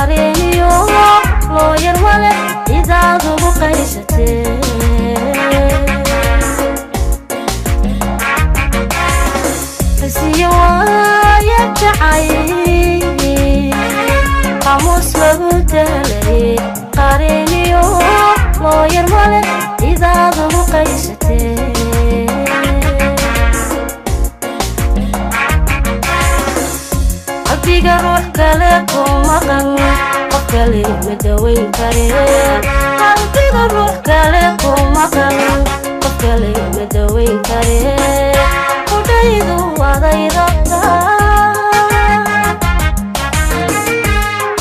قرينيو لو يرمله إذا ذو قيستي سيوا يبتعي قاموس لبدلي قرينيو لو يرمله إذا ذو قيستي قلبي روح كلكم مغن قلبي مدوين كريه قلبي روح كلكم مغن قلبي مدوين كريه ودايدو وضيضتا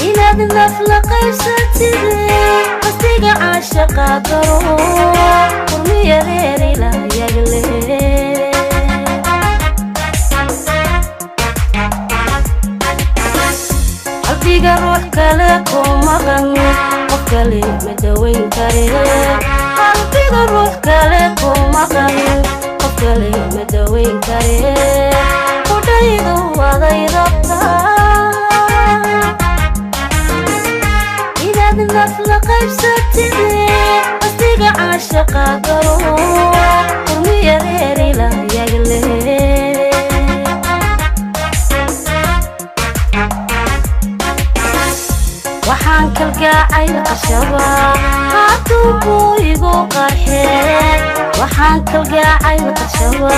إناد النفل قيستي قصديق عاشقا كرو ورمي غيري لا يقلي قلبي روح كلكم مغن قلبي مدوين كريه قلبي روح كلكم مغن قلبي مدوين كريه ودايدو وضيضتا إذا النفل قيستي قصديق عاشقا كرو ورمي غيري لا يقلي waxaan kalgacay qashaba hadduu igu qarxay waxaan kalgacay qashaba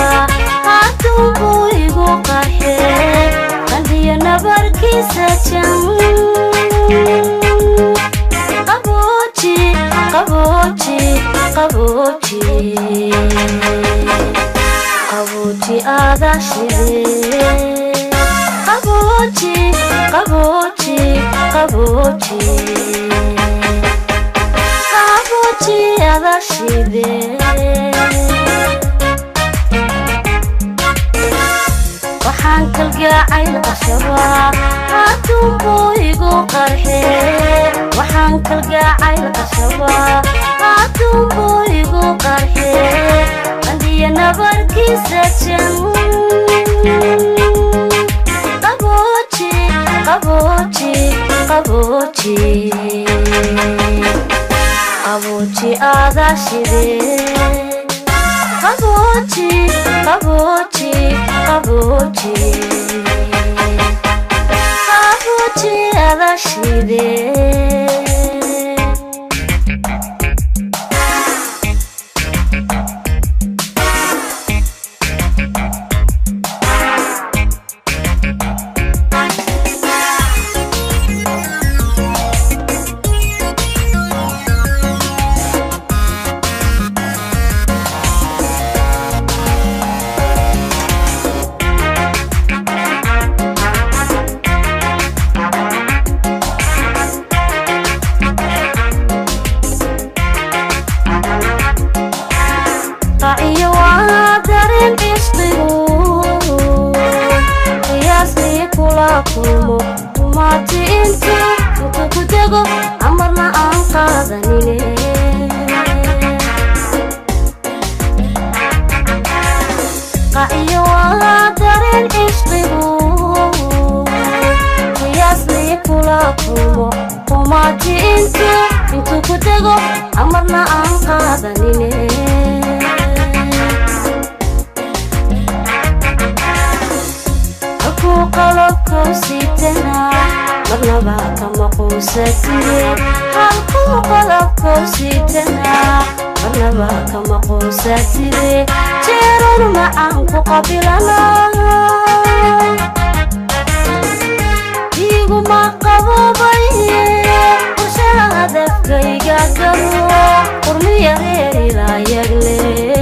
hadduu igu qarxay qalbiga nabarkiisa jam qaboji qaboji qaboji qaboji adashide qaboji qaboji qaboji qaboji adashide waxaan kalgacay qashaba hadduu igu qarxay waxaan kalgacay qashaba hadduu igu qarxay qalbiga nabarkiisa jam qaboji qaboji qaboji qaboji adashide qaboji qaboji qaboji qaboji adashide أمرنا أنقاذني قاعي وادرين عشقه قياسني كلاكم وماتي انتو كتغو أمرنا أنقاذني أكو قلبكو سيتنا مرنبا كما قوستي حلقو قلبكو سيتنا مرنبا كما قوستي جيرون معانكو قبلنا ديغو ما قبوبي وشهدك يقدروا قرمي غيري لا يقلي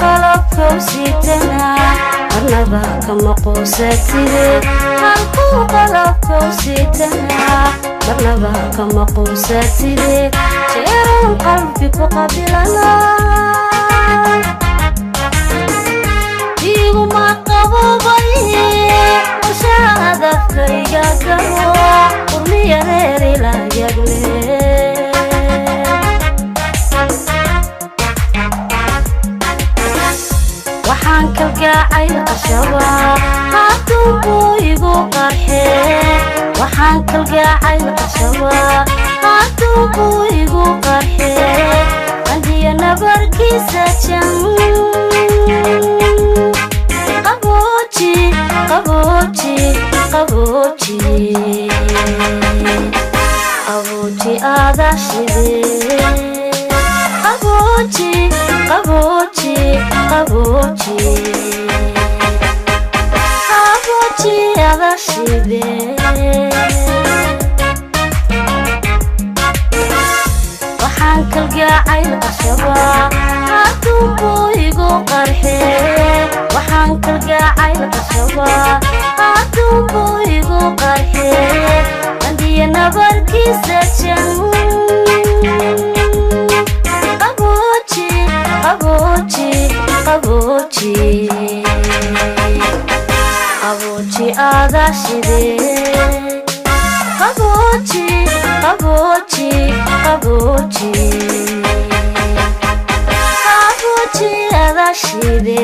قلبكو سيتنا مرنبا كما قوستي حلقو قلبكو سيتنا مرنبا كما قوستي جيرون قلبكو قبلنا ديغو ما قبوبي وشهدك يقدروا قرمي غيري لا يقلي kalgacayl qashaba hadduu buu igu qarxee waxaan kalgacayl qashaba hadduu buu igu qarxee andiya nabarkiisa jan qabooji qabooji qabooji qabooji adashide qabooji qabooji qabooji qabooji adashide waxaan kalgacayl qashaba hadduu buu igu qarxee waxaan kalgacayl qashaba hadduu buu igu qarxee andiya nabarkiisa jan qabooji qabooji qabooji qabooji adashide qabooji qabooji qabooji qabooji adashide